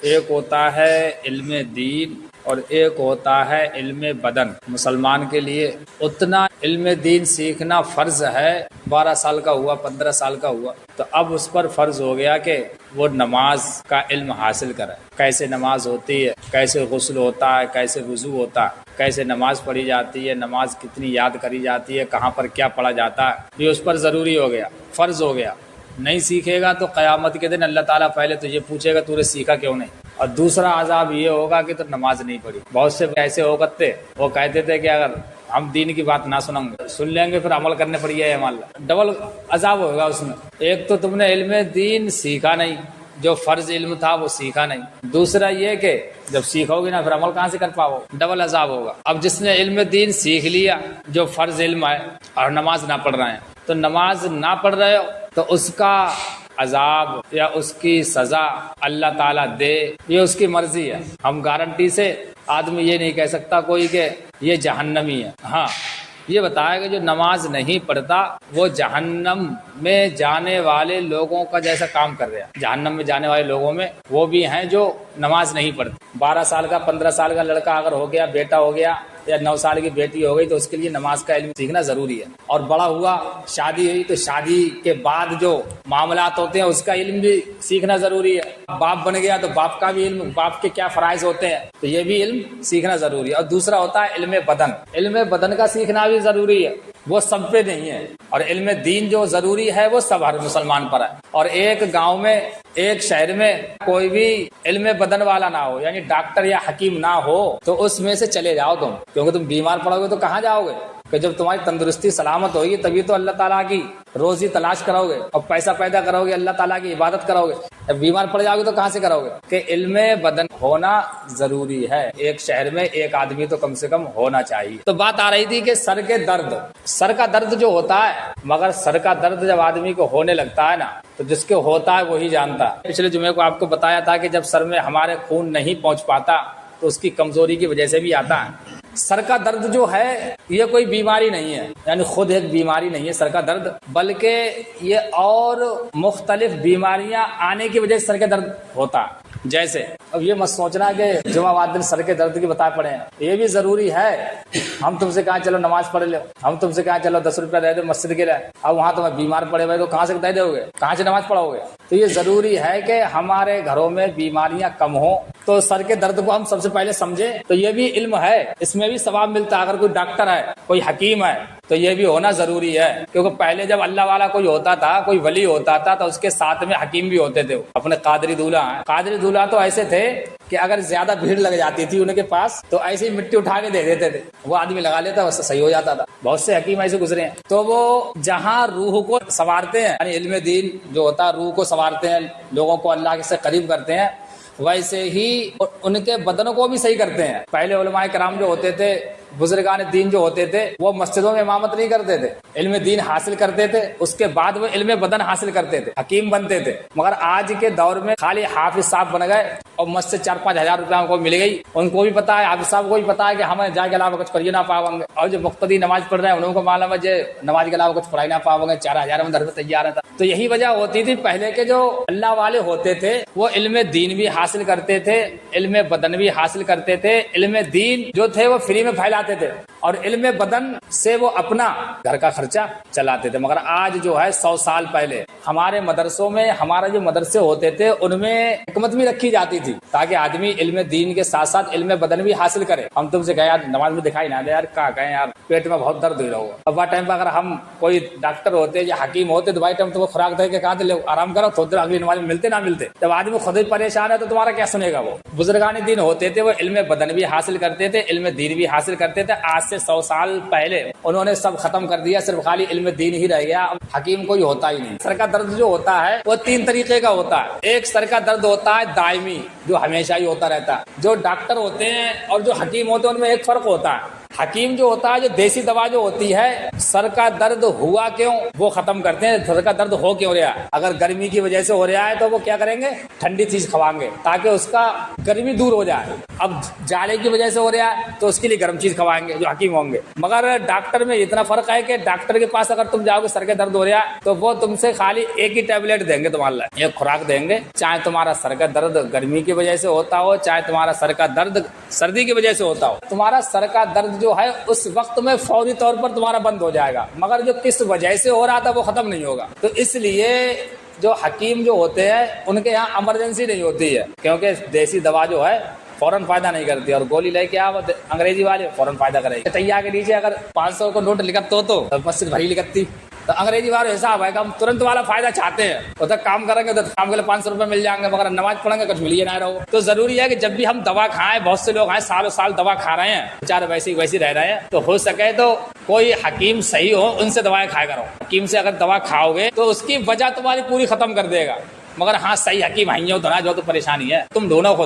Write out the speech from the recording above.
ایک ہوتا ہے علم دین اور ایک ہوتا ہے علم بدن۔ مسلمان کے لیے اتنا علم دین سیکھنا فرض ہے، 12 سال کا ہوا 15 سال کا ہوا تو اب اس پر فرض ہو گیا کہ وہ نماز کا علم حاصل کرے، کیسے نماز ہوتی ہے، کیسے غسل ہوتا ہے، کیسے وضو ہوتا ہے، کیسے نماز پڑھی جاتی ہے، نماز کتنی یاد کری جاتی ہے، کہاں پر کیا پڑھا جاتا ہے، یہ اس پر ضروری ہو گیا، فرض ہو گیا۔ نہیں سیکھے گا تو قیامت کے دن اللہ تعالیٰ پہلے تو یہ پوچھے گا تو نے سیکھا کیوں نہیں، اور دوسرا عذاب یہ ہوگا کہ تو نماز نہیں پڑھی۔ بہت سے ایسے ہو کرتے وہ کہتے تھے کہ اگر ہم دین کی بات نہ سن لیں گے پھر عمل کرنے پڑ گیا ہے، مان لو ڈبل عذاب ہوگا اس میں۔ ایک تو تم نے علم دین سیکھا نہیں، جو فرض علم تھا وہ سیکھا نہیں، دوسرا یہ کہ جب سیکھو گے نا پھر عمل کہاں سے کر پاؤ، ڈبل عذاب ہوگا۔ اب جس نے علم دین سیکھ لیا جو فرض علم ہے اور نماز نہ پڑھ رہے ہیں، تو نماز نہ پڑھ رہے ہو تو اس کا عذاب یا اس کی سزا اللہ تعالیٰ دے، یہ اس کی مرضی ہے۔ ہم گارنٹی سے آدمی یہ نہیں کہہ سکتا کوئی کہ یہ جہنمی ہے۔ ہاں یہ بتایا کہ جو نماز نہیں پڑھتا وہ جہنم میں جانے والے لوگوں کا جیسا کام کر رہا ہے۔ جہنم میں جانے والے لوگوں میں وہ بھی ہیں جو نماز نہیں پڑھتے۔ 12 سال کا 15 سال کا لڑکا اگر ہو گیا، بیٹا ہو گیا یا 9 سال کی بیٹی ہو گئی تو اس کے لیے نماز کا علم سیکھنا ضروری ہے۔ اور بڑا ہوا، شادی ہوئی تو شادی کے بعد جو معاملات ہوتے ہیں اس کا علم بھی سیکھنا ضروری ہے۔ باپ بن گیا تو باپ کا بھی علم، باپ کے کیا فرائض ہوتے ہیں تو یہ بھی علم سیکھنا ضروری ہے۔ اور دوسرا ہوتا ہے علم بدن، علم بدن کا سیکھنا بھی ضروری ہے، وہ سب پہ نہیں ہے۔ اور علم دین جو ضروری ہے وہ سب ہر مسلمان پر ہے۔ اور ایک گاؤں میں، ایک شہر میں کوئی بھی علم بدن والا نہ ہو، یعنی ڈاکٹر یا حکیم نہ ہو تو اس میں سے چلے جاؤ تم، کیونکہ تم بیمار پڑو گے تو کہاں جاؤ گے؟ کہ جب تمہاری تندرستی سلامت ہوگی تبھی تو اللہ تعالیٰ کی روزی تلاش کرو گے اور پیسہ پیدا کرو گے، اللہ تعالیٰ کی عبادت کرو گے۔ جب بیمار پڑ جاؤ گے تو کہاں سے کرو گے؟ کہ علم بدن ہونا ضروری ہے، ایک شہر میں ایک آدمی تو کم سے کم ہونا چاہیے۔ تو بات آ رہی تھی کہ سر کے درد، سر کا درد جو ہوتا ہے، مگر سر کا درد جب آدمی کو ہونے لگتا ہے نا تو جس کے ہوتا ہے وہی جانتا ہے۔ پچھلے جمعے کو آپ کو بتایا تھا کہ جب سر میں ہمارے خون نہیں پہنچ پاتا تو اس کی کمزوری کی وجہ سے بھی آتا ہے۔ سر کا درد جو ہے یہ کوئی بیماری نہیں ہے، یعنی خود ایک بیماری نہیں ہے سر کا درد، بلکہ یہ اور مختلف بیماریاں آنے کی وجہ سے سر کے درد ہوتا ہے۔ جیسے اب یہ مت سوچنا کہ جمعہ واد دن سر کے درد کی بتا پڑے ہیں، یہ بھی ضروری ہے۔ ہم تم سے کہاں چلو نماز پڑھ لو، ہم تم سے کہاں چلو 10 روپیہ دے دو مسجد کے لیے، اب وہاں تمہیں بیمار پڑے ہوئے تو کہاں سے دے دو گے، کہاں سے نماز پڑھو گے؟ تو یہ ضروری ہے کہ ہمارے گھروں میں بیماریاں کم ہوں، تو سر کے درد کو ہم سب سے پہلے سمجھیں۔ تو یہ بھی علم ہے، اس میں بھی ثواب ملتا ہے۔ اگر کوئی ڈاکٹر ہے، کوئی حکیم ہے تو یہ بھی ہونا ضروری ہے، کیونکہ پہلے جب اللہ والا کوئی ہوتا تھا، کوئی ولی ہوتا تھا تو اس کے ساتھ میں حکیم بھی ہوتے تھے۔ اپنے قادری دولہ ہیں، قادری دولہ تو ایسے تھے کہ اگر زیادہ بھیڑ لگ جاتی تھی ان کے پاس تو ایسے ہی مٹی اٹھا کے دے دیتے تھے، وہ آدمی لگا لیتا اس سے صحیح ہو جاتا تھا۔ بہت سے حکیم ایسے گزرے ہیں۔ تو وہ جہاں روح کو سنوارتے ہیں، یعنی علم دین جو ہوتا ہے روح کو سنوارتے ہیں، لوگوں کو اللہ سے قریب کرتے ہیں، ویسے ہی ان کے بدنوں کو بھی صحیح کرتے ہیں۔ پہلے علماء کرام جو ہوتے تھے، بزرگان دین جو ہوتے تھے، وہ مسجدوں میں امامت نہیں کرتے تھے، علم دین حاصل کرتے تھے، اس کے بعد وہ علم بدن حاصل کرتے تھے، حکیم بنتے تھے۔ مگر آج کے دور میں خالی حافظ صاحب بن گئے اور مسجد 4-5 ہزار روپیہ ان کو مل گئی، ان کو بھی پتا ہے، حافظ صاحب کو بھی پتا ہے کہ ہمیں جا کے علاوہ کچھ کریے نہ پاؤں گے، اور جو مقتدی نماز پڑھ رہے ہیں انہوں کو معلوم ہے جو نماز کے علاوہ کچھ پڑھائی نہ پاؤں گے، 4000 میں در پہ تیار ہے۔ تو یہی وجہ ہوتی تھی، پہلے کے جو اللہ والے ہوتے تھے وہ علم دین بھی حاصل کرتے تھے، علم بدن بھی حاصل کرتے تھے۔ علم دین جو تھے وہ فری میں پھیلاتے تھے اور علم بدن سے وہ اپنا گھر کا خرچہ چلاتے تھے۔ مگر آج جو ہے 100 سال پہلے ہمارے مدرسوں میں، ہمارے جو مدرسے ہوتے تھے ان میں حکمت بھی رکھی جاتی تھی تاکہ آدمی علم دین کے ساتھ ساتھ علم بدن بھی حاصل کرے۔ ہم تم سے کہے یار نماز میں دکھائی نہ دے یار، کہاں کہیں یار پیٹ میں بہت درد ہو رہا ہوگا، اب وہ ٹائم پہ اگر ہم کوئی ڈاکٹر ہوتے یا حکیم ہوتے تو بھائی ٹائم تمہیں خوراک دے کے کہاں لے آرام کرو، تھوڑی دیر اگلی نماز میں ملتے نہ ملتے۔ جب آدمی خود ہی پریشان ہے تو تمہارا کیا سنے گا؟ وہ بزرگان دین ہوتے تھے وہ علم بدن بھی حاصل کرتے تھے، علم دین بھی حاصل کرتے تھے۔ آج سے 100 سال پہلے انہوں نے سب ختم کر دیا، صرف خالی علم دین ہی رہ گیا، اب حکیم کوئی ہوتا ہی نہیں۔ سر کا درد جو ہوتا ہے وہ 3 طریقے کا ہوتا ہے۔ ایک سر کا درد ہوتا ہے دائمی، جو ہمیشہ ہی ہوتا رہتا ہے۔ جو ڈاکٹر ہوتے ہیں اور جو حکیم ہوتے ہیں ان میں ایک فرق ہوتا ہے حکیم جو ہوتا ہے جو دیسی دوا جو ہوتی ہے سر کا درد ہوا کیوں وہ ختم کرتے ہیں. سر کا درد ہو کیوں رہا ہے, اگر گرمی کی وجہ سے ہو رہا ہے تو وہ کیا کریں گے, ٹھنڈی چیز کھوائیں گے تاکہ اس کا گرمی دور ہو جائے. اب جالے کی وجہ سے ہو رہا ہے تو اس کے لیے گرم چیز کھوائیں گے جو حکیم ہوں گے. مگر ڈاکٹر میں اتنا فرق ہے کہ ڈاکٹر کے پاس اگر تم جاؤ گے سر کے درد ہو رہا ہے تو وہ تم سے خالی ایک ہی ٹیبلٹ دیں گے, تمہارے لیے ایک خوراک دیں گے, چاہے تمہارا سر کا درد گرمی کی وجہ سے ہوتا ہو چاہے تمہارا سر کا درد سردی کی وجہ سے ہوتا ہو. تمہارا سر کا درد جو ہے اس وقت میں فوری طور پر تمہارا بند ہو جائے گا, مگر جو کس وجہ سے ہو رہا تھا وہ ختم نہیں ہوگا. تو اس لیے جو حکیم جو ہوتے ہیں ان کے یہاں ایمرجنسی نہیں ہوتی ہے, کیونکہ دیسی دوا جو ہے فوراً فائدہ نہیں کرتی, اور گولی لے کے آپ انگریزی والے فوراً فائدہ کرے گی. تیار کے نیچے اگر 500 کو نوٹ لکھت تو مسجد بھری لکھتی, تو انگریزی والے حساب ہے کہ ہم ترنت والا فائدہ چاہتے ہیں, ادھر کام کریں گے تو کام کے لیے 500 روپے مل جائیں گے, مگر نماز پڑھیں گے کچھ مل ہی نہ رہو. تو ضروری ہے کہ جب بھی ہم دوا کھائیں, بہت سے لوگ ہیں سالوں سال دوا کھا رہے ہیں بیچارے ویسے رہ رہے ہیں, تو ہو سکے تو کوئی حکیم صحیح ہو ان سے دوائیں کھایا کرو. حکیم سے اگر دوا کھاؤ گے تو اس کی وجہ تمہاری پوری ختم کر دے گا, مگر ہاں صحیح حکیم آئی ہو تو نا جو تو پریشانی ہے تم دونوں کو